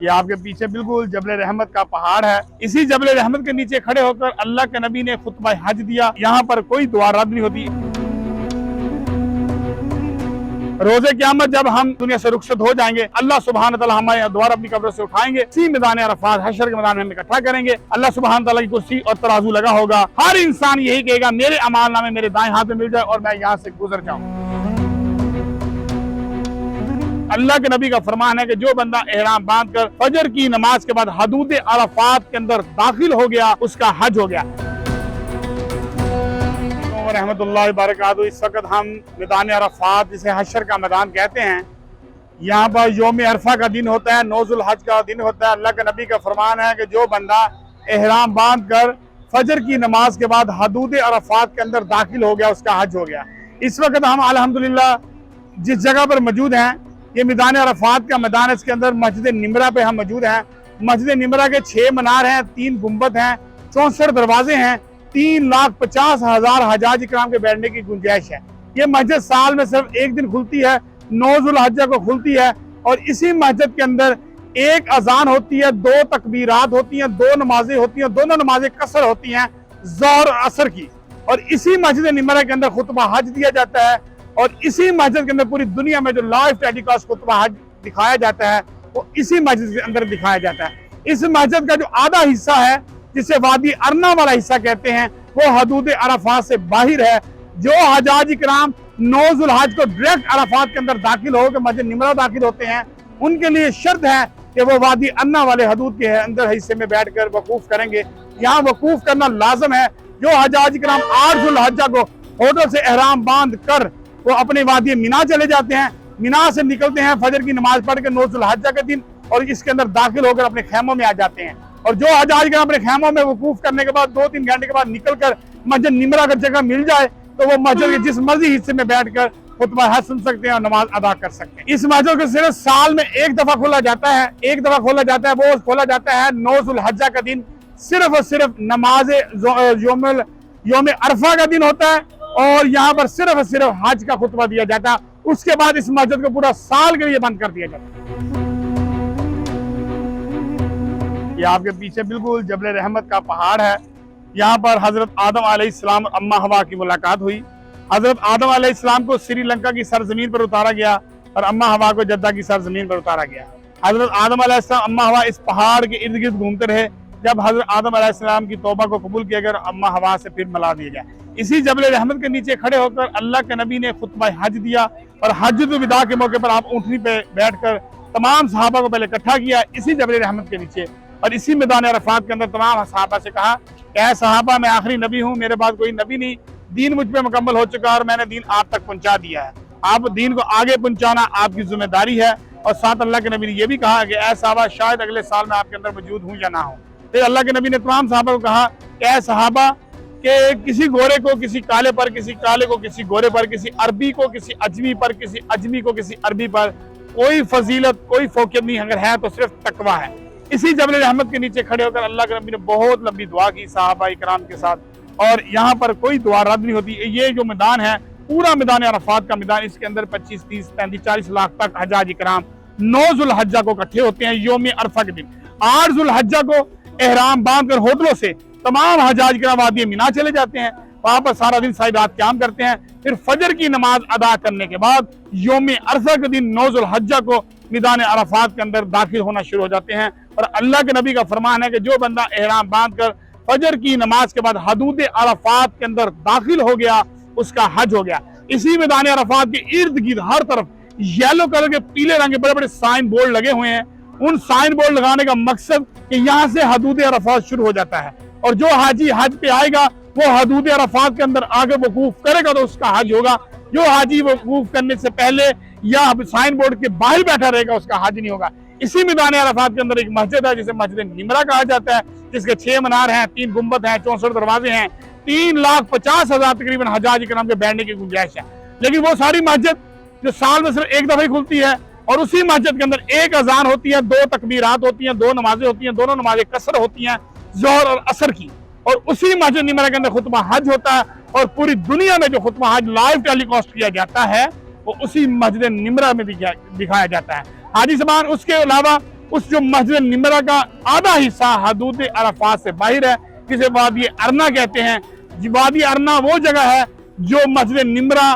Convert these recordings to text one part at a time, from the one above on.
ये आपके पीछे बिल्कुल जबल रहमत का पहाड़ है। इसी जबल रहमत के नीचे खड़े होकर अल्लाह के नबी ने खुतबा हज दिया। यहाँ पर कोई दुआ रद्द नहीं होती। रोजे क़यामत जब हम दुनिया से रुखसत हो जाएंगे, अल्लाह सुब्हान तआला हमें दोबारा अपनी कब्र से उठाएंगे, इसी मैदान अरफात हशर के मैदान में हमें इकट्ठा करेंगे। अल्लाह सुब्हान तआला की कुर्सी और तराजू लगा होगा। हर इंसान यही कहेगा मेरे अमाल नामे मेरे दाएं हाथ में मिल जाए और मैं यहाँ से गुजर जाऊँ। अल्लाह के नबी का फरमान है कि जो बंदा एहराम बांध कर फजर की नमाज के बाद हदूद अरफात के अंदर दाखिल हो गया, उसका हज हो गया। रहमतुल्लाहि बरकातहू। इस वक्त हम मैदान अरफात, जिसे हशर का मैदान कहते हैं, यहाँ पर यौम अरफा का दिन होता है, नौजुल हज का दिन होता है। अल्लाह के नबी का फरमान है कि जो बंदा एहराम बांध कर फजर की नमाज के बाद हदूद अरफात के अंदर दाखिल हो गया, उसका हज हो गया। इस वक्त हम अल्हम्दुलिल्लाह जिस जगह पर मौजूद हैं, ये मैदान अरफात का मैदान है। इसके अंदर मस्जिद निमरा पे हम मौजूद हैं। मस्जिद निमरा के 6 मीनार हैं, 3 गुंबद हैं, 64 दरवाजे हैं, 3,50,000 हजाज इकराम के बैठने की गुंजाइश है। ये मस्जिद साल में सिर्फ एक दिन खुलती है, 9 ज़ुल्हज्जा को खुलती है। और इसी मस्जिद के अंदर एक अजान होती है, 2 तकबीरात होती हैं, 2 नमाजें होती हैं, दोनों नमाजें कसर होती हैं ज़ोहर और असर की। और इसी मस्जिद निमरा के अंदर खुतबा हज दिया जाता है। और इसी मस्जिद के अंदर पूरी दुनिया में जो लाइव टेलीकास्ट खुतबा हज दिखाया जाता है, वो इसी मस्जिद के अंदर दिखाया जाता है। इस मस्जिद का जो आधा हिस्सा है, जिसे वादी अरना वाला हिस्सा कहते हैं, वो हदूद अरफात से बाहर है। जो हजाज इकराम 9 ज़ुल्हज को डायरेक्ट अरफात के अंदर दाखिल होकर मस्जिद निमरा दाखिल होते हैं, उनके लिए शर्त है कि वो वादी अरना वाले हदूद के अंदर हिस्से में बैठकर वकूफ करेंगे। यहाँ वकूफ करना लाजम है। जो हजाज इकराम 8 ज़ुल्हज्जा को होटल से एहराम बांध कर वो अपने वादी मिना चले जाते हैं, मिना से निकलते हैं फजर की नमाज पढ़ के 9 ज़ुल्हज्जा के दिन, और इसके अंदर दाखिल होकर अपने खेमों में आ जाते हैं। और जो हजाज अपने खेमों में वकूफ करने के बाद 2-3 घंटे के बाद निकलकर मस्जिद निमरा अगर जगह मिल जाए, तो वो मस्जिद के जिस मर्जी हिस्से में बैठकर खुतबा हज सुन सकते हैं और नमाज अदा कर सकते हैं। इस मस्जिद को सिर्फ साल में एक दफा खोला जाता है, वो खोला जाता है 9 ज़ुल्हज्जा का दिन। सिर्फ और सिर्फ नमाज यौम अरफा का दिन होता है, और यहाँ पर सिर्फ और सिर्फ हज का खुतबा दिया जाता है। उसके बाद इस मस्जिद को पूरा साल के लिए बंद कर दिया जाता है। ये आपके पीछे बिल्कुल जबल रहमत का पहाड़ है। यहाँ पर हजरत आदम अलैहिस्सलाम और अम्मा हवा की मुलाकात हुई। हजरत आदम अलैहिस्सलाम को श्रीलंका की सरजमीन पर उतारा गया और अम्मा हवा को जद्दा की सरजमीन पर उतारा गया। हजरत आदम अलैहिस्सलाम, अम्मा हवा इस पहाड़ के इर्द गिर्द घूमते रहे। जब हजरत आदम अलैहिस्सलाम की तौबा को कबूल किया गया, अम्मा हवा से फिर मिला दिया गया। इसी जबल रहमत के नीचे खड़े होकर अल्लाह के नबी ने खुतबा हज दिया। और हज्जुल विदा के मौके पर आप ऊँटनी पे बैठकर तमाम सहाबा को पहले इकट्ठा किया इसी जबल रहमत के नीचे, और इसी मैदान अरफात के अंदर तमाम सहाबा से कहा, क्या सहाबा, मैं आखिरी नबी हूँ, मेरे बाद कोई नबी नहीं, दीन मुझ पे मुकम्मल हो चुका और मैंने दीन आप तक पहुँचा दिया है। आप दीन को आगे पहुँचाना आपकी जिम्मेदारी है। और साथ अल्लाह के नबी ने यह भी कहा कि ऐ सहाबा, शायद अगले साल मैं आपके अंदर मौजूद हूँ या ना हूँ। फिर अल्लाह के नबी ने तमाम सहाबा को कहा, क्या सहाबा कि किसी गोरे को किसी काले पर, किसी काले को किसी गोरे पर, किसी अरबी को किसी अजमी पर, किसी अजमी को किसी अरबी पर कोई फजीलत, कोई फोकियत नहीं, अगर है तो सिर्फ तकवा है। इसी जबल रहमत के नीचे खड़े होकर अल्लाह के नबी ने बहुत लंबी दुआ की सहाबा इकराम के साथ, और यहाँ पर कोई दुआ रद्द नहीं होती। ये जो मैदान है, पूरा मैदान अरफात का मैदान, इसके अंदर 25, 30, 35, 40 लाख तक हजाज इकराम 9 ज़ुल्हज्जा को इकट्ठे होते हैं यौम अरफा के दिन। 8 ज़ुल्हज्जा को एहराम बांध कर होटलों से तमाम हजाज इकराम वादी मिना चले जाते हैं, वहां पर सारा दिन सारी रात क़याम करते हैं। फिर फजर की नमाज अदा करने के बाद यौम अरफा के दिन 9 ज़ुल्हज्जा को मैदान अरफात के अंदर दाखिल होना शुरू हो जाते हैं। और अल्लाह के नबी का फरमान है कि जो बंदा एहराम बांध कर फजर की नमाज के बाद हदूद अरफात के अंदर दाखिल हो गया, उसका हज हो गया। इसी मैदान अरफात के इर्द गिर्द हर तरफ येलो कलर के, पीले रंग के बड़े बड़े साइन बोर्ड लगे हुए हैं। उन साइन बोर्ड लगाने का मकसद कि यहाँ से हदूद अरफात शुरू हो जाता है, और जो हाजी हज पे आएगा वो हदूद अरफात के अंदर आगे वकूफ करेगा तो उसका हज होगा। जो हाजी वकूफ करने से पहले या साइन बोर्ड के बाहर बैठा रहेगा, उसका हज नहीं होगा। इसी मैदान अरफात के अंदर एक मस्जिद है जिसे मस्जिद निमरा कहा जाता है, जिसके 6 मीनार हैं, 3 गुंबद हैं, 64 दरवाजे हैं, 3,50,000 तकरीबन हजाज इकराम के बैठने की गुंजाइश है। लेकिन वो सारी मस्जिद जो साल में सिर्फ एक दफा ही खुलती है, और उसी मस्जिद के अंदर एक अजान होती है, 2 तकबीरात होती हैं, 2 नमाजें होती हैं, दोनों नमाजें कसर होती हैं ज़ोहर और असर की। और उसी मस्जिद निमरा के अंदर खुतबा हज होता है, और पूरी दुनिया में जो खुतबा हज लाइव टेलीकास्ट किया जाता है वो उसी मस्जिद निमरा में दिखाया जाता है। हाजी ज़मान उसके अलावा उस जो मस्जिद निमरा का आधा हिस्सा हदूद अरफात से बाहर है, जिसे वादी अरना कहते हैं। वादी अरना वो जगह है जो मस्जिद निमरा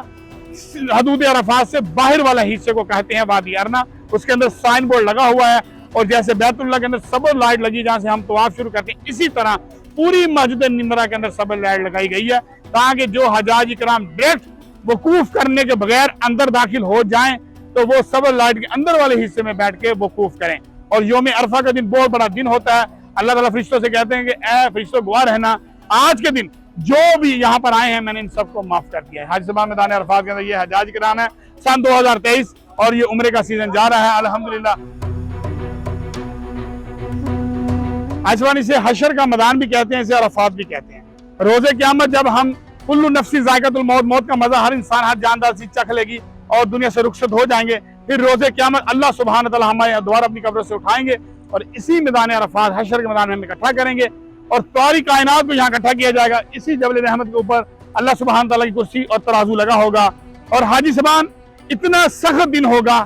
हदूद अरफात से बाहर वाला हिस्से को कहते हैं वादी अरना। उसके अंदर साइन बोर्ड लगा हुआ है, और जैसे बैतुल्लाह के अंदर सबल लाइट लगी जहां से हम तवाफ शुरू करते हैं, इसी तरह पूरी मस्जिद निमरा के अंदर सबल लाइट लगाई गई है, ताकि जो हजाज इकराम डायरेक्ट वकूफ करने के बगैर अंदर दाखिल हो जाएं तो वो सबल लाइट के अंदर वाले हिस्से में बैठ के वकूफ करें। और यौम अरफा का दिन बहुत बड़ा दिन होता है। अल्लाह ताला फरिश्तों से कहते हैं कि ए फरिश्तों गवाह रहना, आज के दिन जो भी यहाँ पर आए हैं मैंने इन सबको माफ कर दिया है। हज सभा मैदान अरफात के अंदर ये हजाज किराम है, सन 2023 और ये उम्रे का सीजन जा रहा है अल्हम्दुलिल्लाह। आसमानी से हशर का मैदान भी कहते हैं, इसे अरफात भी कहते हैं। रोजे क़यामत जब हम कुल्लु नफ्सी ज़ायक़तुल मौत, मौत का मजा हर इंसान हर जानदार सी चख लेगी और दुनिया से रुखसत हो जाएंगे, फिर रोजे क़यामत अल्लाह सुब्हान तआला हमारे दोबारा अपनी कब्र से उठाएंगे और इसी मैदान अरफात हशर के मैदान में हम इकट्ठा करेंगे और सारी कायनात को यहाँ इकट्ठा किया जाएगा। इसी जबल रहमत के ऊपर अल्लाह सुब्हान तआला की कुर्सी और तराजू लगा होगा। और हाजी सबान इतना सख्त दिन होगा,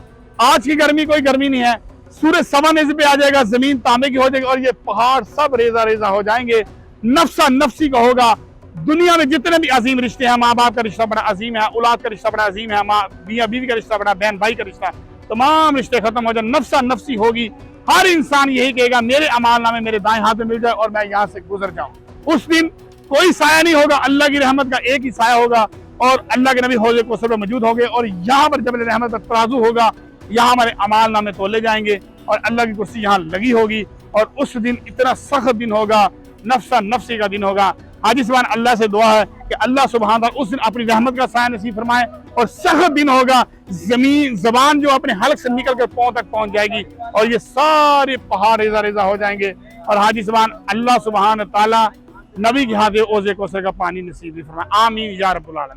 आज की गर्मी कोई गर्मी नहीं है, सूरज सवा नेज़ पे आ जाएगा, जमीन तांबे की हो जाएगी और ये पहाड़ सब रेजा रेजा हो जाएंगे। नफ्सा नफ्सी का होगा। दुनिया में जितने भी अजीम रिश्ते हैं, माँ बाप का रिश्ता बड़ा अजीम है, औलाद का रिश्ता बड़ा अजीम है, माँ मियाँ बीवी का रिश्ता बड़ा, बहन भाई का रिश्ता, तमाम रिश्ते खत्म हो जाए, नफ्सा नफ्सी होगी। हर इंसान यही कहेगा मेरे अमाल नामे मेरे दाएं हाथ में मिल जाए और मैं यहाँ से गुजर जाऊं। उस दिन कोई साया नहीं होगा, अल्लाह की रहमत का एक ही साया होगा और अल्लाह के नबी हौज़े कौसर में मौजूद होंगे और यहाँ पर जबल रहमत का तराजू होगा, यहाँ हमारे अमाल नामे तोले जाएंगे और अल्लाह की कुर्सी यहाँ लगी होगी। और उस दिन इतना सख्त दिन होगा, नफ्सा नफ्सी का दिन होगा। हाजी सुभान अल्लाह से दुआ है कि अल्लाह सुभान तआला उस दिन अपनी रहमत का साया नसीब फरमाए और सख्त दिन होगा, जमीन जबान जो अपने हलक से निकल कर पांव तक पहुंच जाएगी और ये सारे पहाड़ रेजा रेजा हो जाएंगे। और हाजी सुभान अल्लाह सुभान तआला नबी के हाथ ओज़े कौसर का पानी नसीब फरमाए। आमीन या रब्बुल आलमीन।